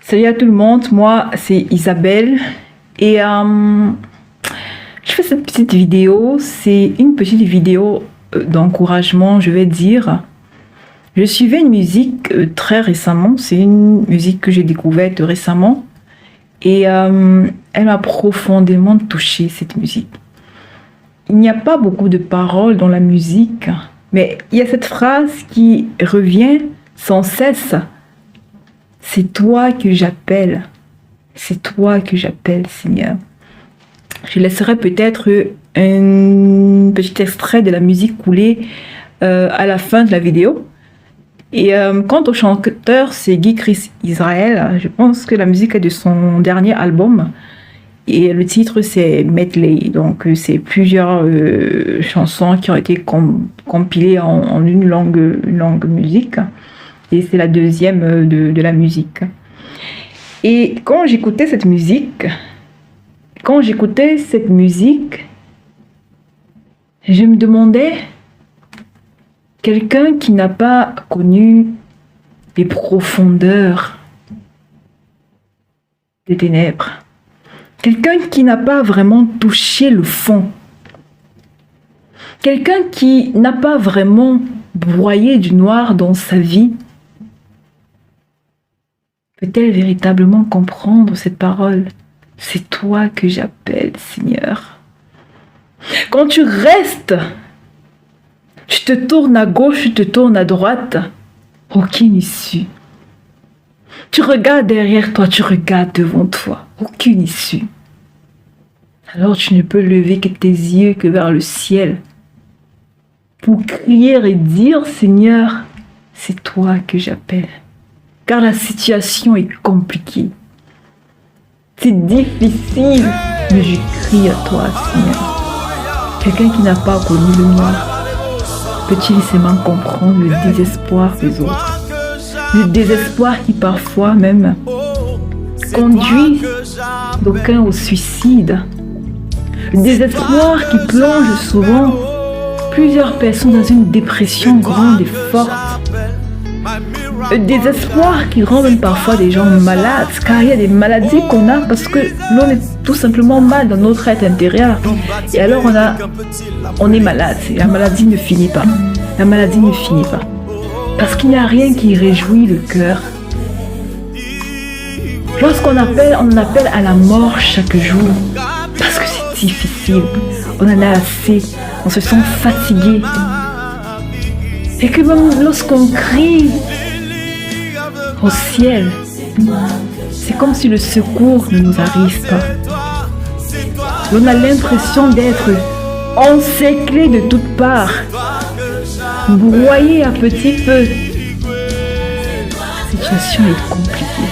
Salut à tout le monde, moi c'est Isabelle et je fais cette petite vidéo, c'est une petite vidéo d'encouragement, je vais dire. Je suivais une musique très récemment, c'est une musique que j'ai découverte récemment et elle m'a profondément touchée, cette musique. Il n'y a pas beaucoup de paroles dans la musique, mais il y a cette phrase qui revient sans cesse. C'est toi que j'appelle. C'est toi que j'appelle, Seigneur. Je laisserai peut-être un petit extrait de la musique couler à la fin de la vidéo. Et quant au chanteur, c'est Guy Chris Israël. Je pense que la musique est de son dernier album. Et le titre, c'est Medley. Donc, c'est plusieurs chansons qui ont été compilées en une longue musique. Et c'est la deuxième de la musique. Et quand j'écoutais cette musique, je me demandais, quelqu'un qui n'a pas connu les profondeurs des ténèbres, quelqu'un qui n'a pas vraiment touché le fond, quelqu'un qui n'a pas vraiment broyé du noir dans sa vie, peut-elle véritablement comprendre cette parole? C'est toi que j'appelle, Seigneur. Quand tu restes, tu te tournes à gauche, tu te tournes à droite, aucune issue. Tu regardes derrière toi, tu regardes devant toi, aucune issue. Alors tu ne peux lever que tes yeux que vers le ciel pour crier et dire, Seigneur, c'est toi que j'appelle. Car la situation est compliquée. C'est difficile, mais je crie à toi, Seigneur. Quelqu'un qui n'a pas connu le noir, peut-il seulement comprendre le désespoir des autres? Le désespoir qui parfois même conduit d'aucuns au suicide. Le désespoir qui plonge souvent plusieurs personnes dans une dépression grande et forte. Le désespoir qui rend même parfois des gens malades, car il y a des maladies qu'on a parce que l'on est tout simplement mal dans notre être intérieur. Et alors on est malade, et la maladie ne finit pas. La maladie ne finit pas. Parce qu'il n'y a rien qui réjouit le cœur. Lorsqu'on appelle, on appelle à la mort chaque jour. Parce que c'est difficile. On en a assez. On se sent fatigué. Et que même lorsqu'on crie au ciel, c'est comme si le secours ne nous arrive pas. On a l'impression d'être encerclé de toutes parts, broyé à petit feu. La situation est compliquée.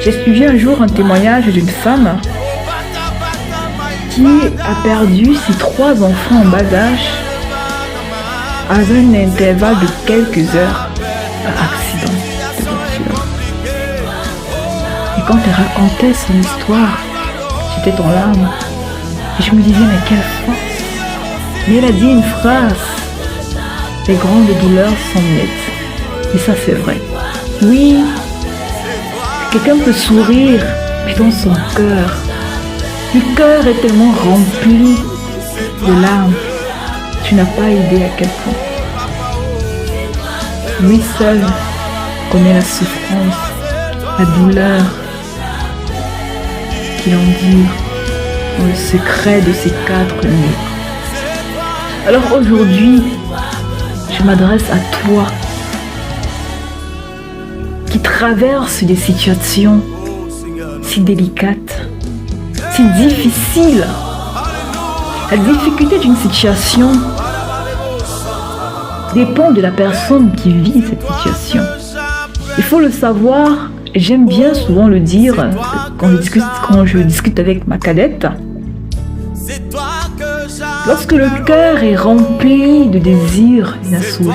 J'ai suivi un jour un témoignage d'une femme qui a perdu ses 3 enfants en bas âge à un intervalle de quelques heures par accident de voiture. Et quand elle racontait son histoire, j'étais en larmes et je me disais, mais quelle force! Mais elle a dit une phrase, les grandes douleurs sont nettes. Et ça c'est vrai. Oui, quelqu'un peut sourire, mais dans son cœur, le cœur est tellement rempli de larmes. Tu n'as pas idée à quel point. Lui seul connaît la souffrance, la douleur qu'il endure dans le secret de ses 4 murs. Alors aujourd'hui, je m'adresse à toi qui traverse des situations si délicates, si difficiles. La difficulté d'une situation dépend de la personne qui vit cette situation. Il faut le savoir, j'aime bien souvent le dire quand je discute avec ma cadette. Lorsque le cœur est rempli de désirs inassouvis,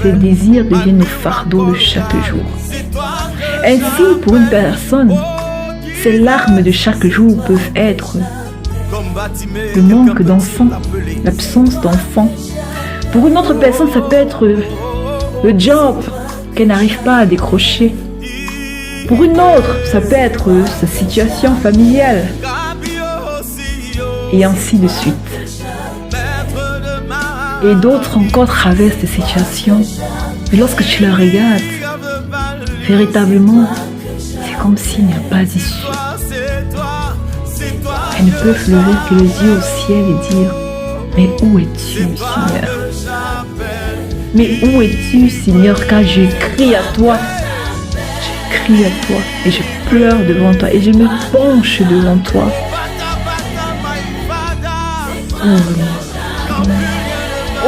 ces désirs deviennent le fardeau de chaque jour. Ainsi, pour une personne, ces larmes de chaque jour peuvent être le manque d'enfants, l'absence d'enfants. Pour une autre personne, ça peut être le job qu'elle n'arrive pas à décrocher. Pour une autre, ça peut être sa situation familiale. Et ainsi de suite. Et d'autres encore traversent des situations. Et lorsque tu la regardes, véritablement, c'est comme s'il n'y a pas d'issue. Elles ne peuvent lever que les yeux au ciel et dire, mais où es-tu, Seigneur? Mais où es-tu, Seigneur, car je crie à toi? Je crie à toi et je pleure devant toi et je me penche devant toi.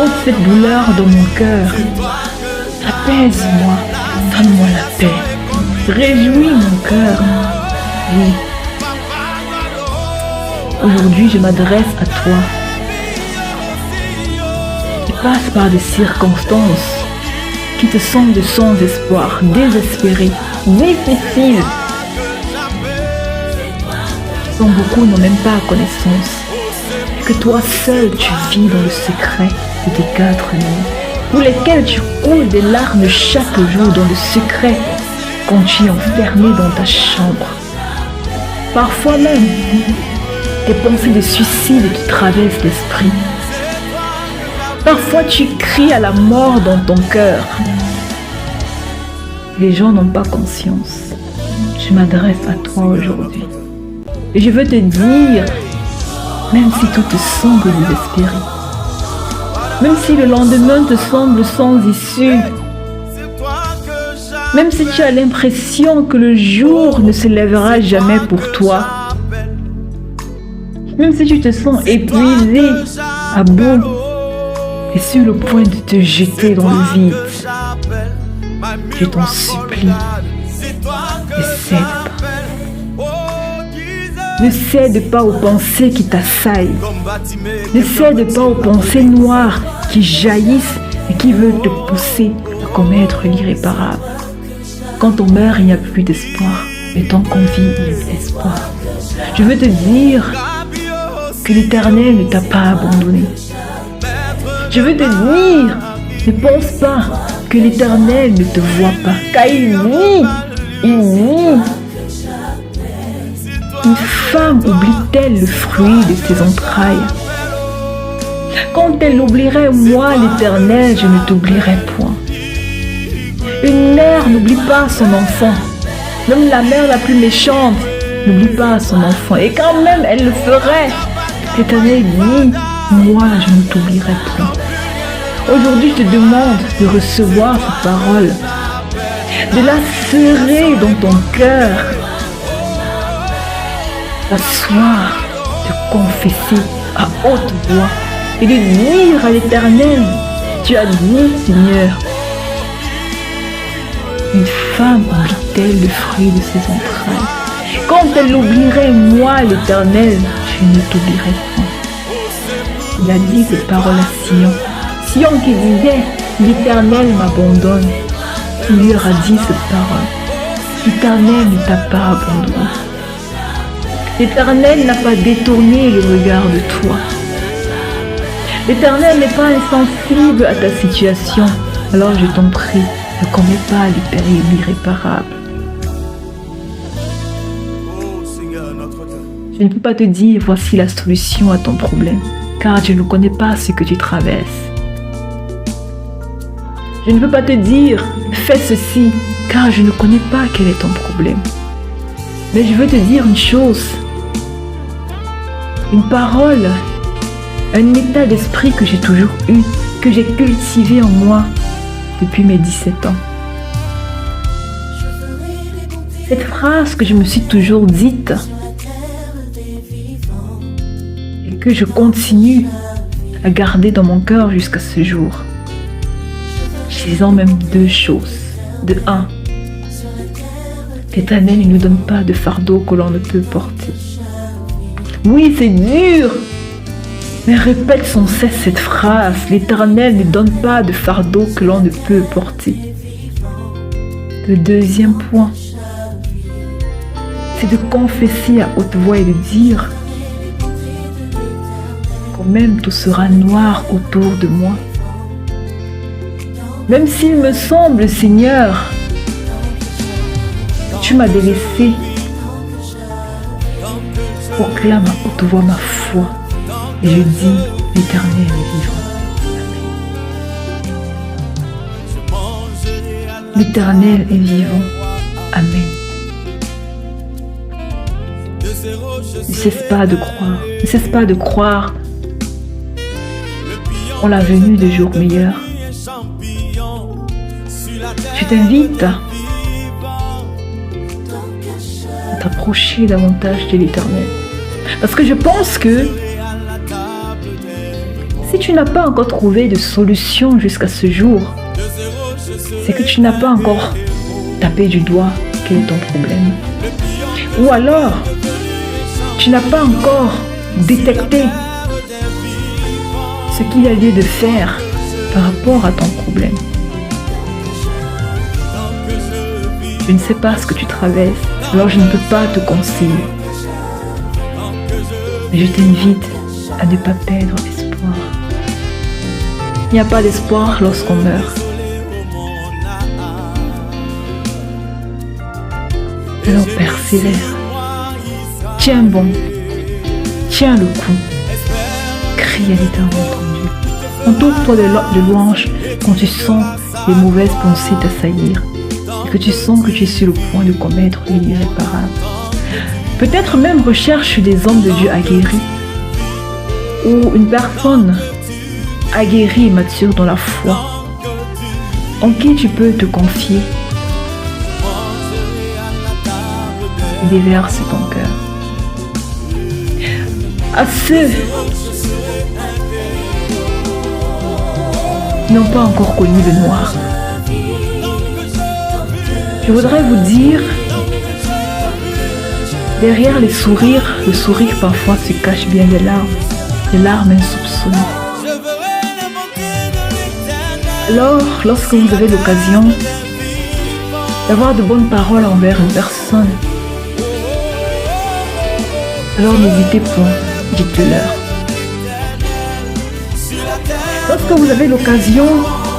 Ôte cette douleur dans mon cœur. Apaise-moi, donne-moi la paix. Réjouis mon cœur. Oui. Aujourd'hui, je m'adresse à toi. Tu passes par des circonstances qui te semblent sans espoir, désespérées, difficiles, dont beaucoup n'ont même pas connaissance. Que toi seul tu vis dans le secret de tes 4 murs, pour lesquels tu coules des larmes chaque jour dans le secret quand tu es enfermé dans ta chambre. Parfois même, des pensées de suicide te traversent l'esprit. Parfois tu cries à la mort dans ton cœur. Les gens n'ont pas conscience. Je m'adresse à toi aujourd'hui. Et je veux te dire, même si tout te semble désespéré, même si le lendemain te semble sans issue, même si tu as l'impression que le jour ne se lèvera jamais pour toi, même si tu te sens épuisé, à bout, et sur le point de te jeter dans le vide, je t'en supplie, ne cède pas. Ne cède pas aux pensées qui t'assaillent. Ne cède pas aux pensées noires qui jaillissent et qui veulent te pousser à commettre l'irréparable. Quand on meurt, il n'y a plus d'espoir. Mais tant qu'on vit, il y a de l'espoir. Je veux te dire que l'Éternel ne t'a pas abandonné. Je veux te dire, ne pense pas que l'Éternel ne te voit pas. Car il vit. Il vit. Une femme oublie-t-elle le fruit de ses entrailles? Quand elle oublierait moi, l'Éternel, je ne t'oublierai point. Une mère n'oublie pas son enfant. Même la mère la plus méchante n'oublie pas son enfant. Et quand même elle le ferait, l'Éternel dit, moi je ne t'oublierai point. Aujourd'hui je te demande de recevoir cette parole, de la serrer dans ton cœur, d'asseoir, de confesser à haute voix et de dire à l'Éternel, tu as dit, Seigneur, une femme oublie-t-elle le fruit de ses entrailles? Quand elle oublierait moi, l'Éternel, je ne t'oublierai point. Il a dit cette parole à Sion. Sion qui disait, l'Éternel m'abandonne. Il lui aura dit cette parole. L'Éternel ne t'a pas abandonné. L'Éternel n'a pas détourné le regard de toi. L'Éternel n'est pas insensible à ta situation. Alors je t'en prie, ne commets pas les périls irréparables. Je ne peux pas te dire voici la solution à ton problème, car je ne connais pas ce que tu traverses. Je ne peux pas te dire fais ceci, car je ne connais pas quel est ton problème. Mais je veux te dire une chose, une parole, un état d'esprit que j'ai toujours eu, que j'ai cultivé en moi depuis mes 17 ans. Cette phrase que je me suis toujours dite et que je continue à garder dans mon cœur jusqu'à ce jour. Disons même 2 choses. De 1, l'Éternel ne nous donne pas de fardeau que l'on ne peut porter. Oui, c'est dur, mais répète sans cesse cette phrase. L'Éternel ne donne pas de fardeau que l'on ne peut porter. Le 2e point, c'est de confesser à haute voix et de dire quand même tout sera noir autour de moi. Même s'il me semble, Seigneur, Tu m'as délaissé. Proclame à haute voix ma foi. Et je dis, l'Éternel est vivant. L'Éternel est vivant. Amen. Ne cesse pas de croire. Ne cesse pas de croire en la venue de jours meilleurs. Je t'invite à t'approcher davantage de l'Éternel. Parce que je pense que si tu n'as pas encore trouvé de solution jusqu'à ce jour, c'est que tu n'as pas encore tapé du doigt quel est ton problème. Ou alors, tu n'as pas encore détecté ce qu'il y a lieu de faire par rapport à ton problème. Je ne sais pas ce que tu traverses, alors je ne peux pas te conseiller. Mais je t'invite à ne pas perdre espoir. Il n'y a pas d'espoir lorsqu'on meurt. Alors persévère. Tiens bon. Tiens le coup. Crie à l'Éternel ton Dieu. Entoure-toi de louanges quand tu sens les mauvaises pensées t'assaillir et que tu sens que tu es sur le point de commettre l'irréparable. Peut-être même recherche des hommes de Dieu aguerris ou une personne aguerrie et mature dans la foi en qui tu peux te confier. Déverse ton cœur. À ceux qui n'ont pas encore connu le noir, je voudrais vous dire, derrière les sourires, le sourire parfois se cache bien des larmes insoupçonnées. Alors, lorsque vous avez l'occasion d'avoir de bonnes paroles envers une personne, alors n'hésitez point, dites-leur. Lorsque vous avez l'occasion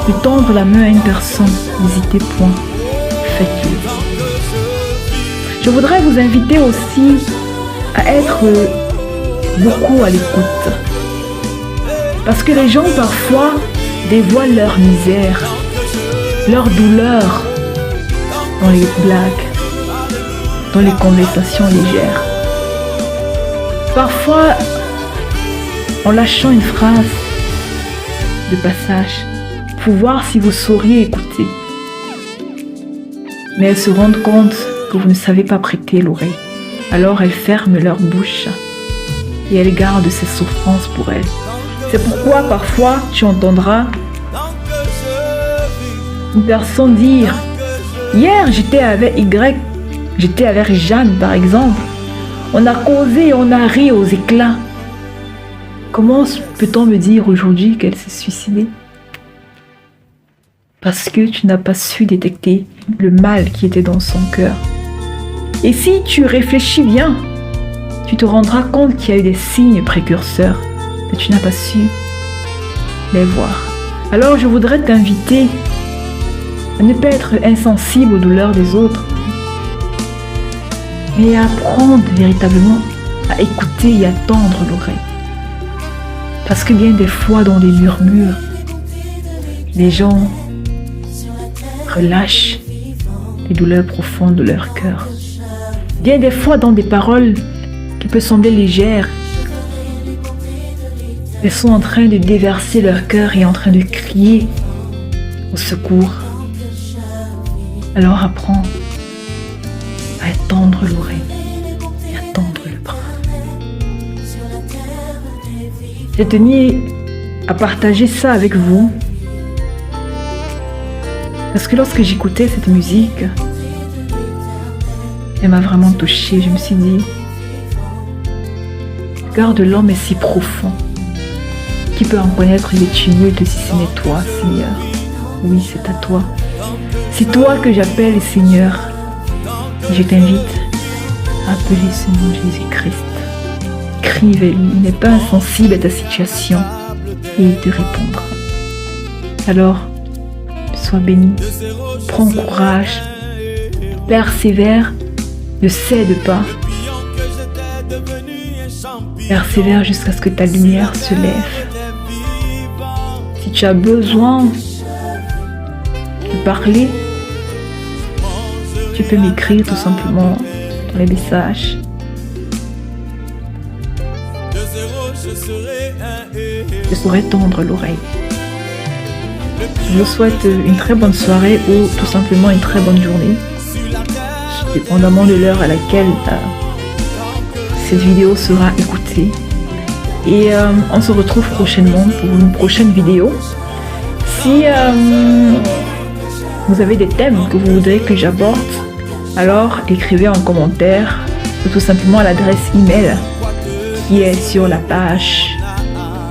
de tendre la main à une personne, n'hésitez point, faites-le. Je voudrais vous inviter aussi à être beaucoup à l'écoute. Parce que les gens parfois dévoilent leur misère, leur douleur dans les blagues, dans les conversations légères. Parfois, en lâchant une phrase de passage, pour voir si vous sauriez écouter. Mais elles se rendent compte que vous ne savez pas prêter l'oreille. Alors elles ferment leur bouche et elles gardent ces souffrances pour elles. C'est pourquoi parfois tu entendras une personne dire « Hier j'étais avec Y, j'étais avec Jeanne par exemple. On a causé et on a ri aux éclats. Comment peut-on me dire aujourd'hui qu'elle s'est suicidée? Parce que tu n'as pas su détecter le mal qui était dans son cœur. Et si tu réfléchis bien, tu te rendras compte qu'il y a eu des signes précurseurs, mais tu n'as pas su les voir. Alors je voudrais t'inviter à ne pas être insensible aux douleurs des autres, mais à apprendre véritablement à écouter et à tendre l'oreille. Parce que bien des fois dans les murmures, les gens relâchent les douleurs profondes de leur cœur. Bien des fois dans des paroles qui peuvent sembler légères, elles sont en train de déverser leur cœur et en train de crier au secours. Alors apprends à tendre l'oreille et à tendre le bras. Je tenais à partager ça avec vous parce que lorsque j'écoutais cette musique, elle m'a vraiment touchée. Je me suis dit, le cœur de l'homme est si profond. Qui peut en connaître les tumultes si ce n'est toi, Seigneur? Oui, c'est à toi. C'est toi que j'appelle, Seigneur. Je t'invite à appeler ce nom Jésus-Christ. Crie vers lui, il n'est pas insensible à ta situation et il te répondra. Alors, sois béni, prends courage Persévère, ne cède pas. Persévère jusqu'à ce que ta lumière se lève. Si tu as besoin de parler, tu peux m'écrire tout simplement dans les messages. Je saurais tendre l'oreille. Je vous souhaite une très bonne soirée ou tout simplement une très bonne journée, dépendamment de l'heure à laquelle cette vidéo sera écoutée. Et on se retrouve prochainement pour une prochaine vidéo. Si vous avez des thèmes que vous voudrez que j'aborde, alors écrivez en commentaire ou tout simplement à l'adresse email qui est sur la page.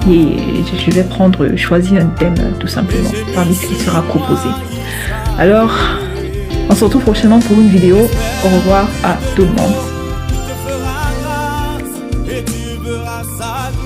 Et je vais choisir un thème tout simplement parmi ce qui sera proposé. Alors, on se retrouve prochainement pour une vidéo. Au revoir à tout le monde.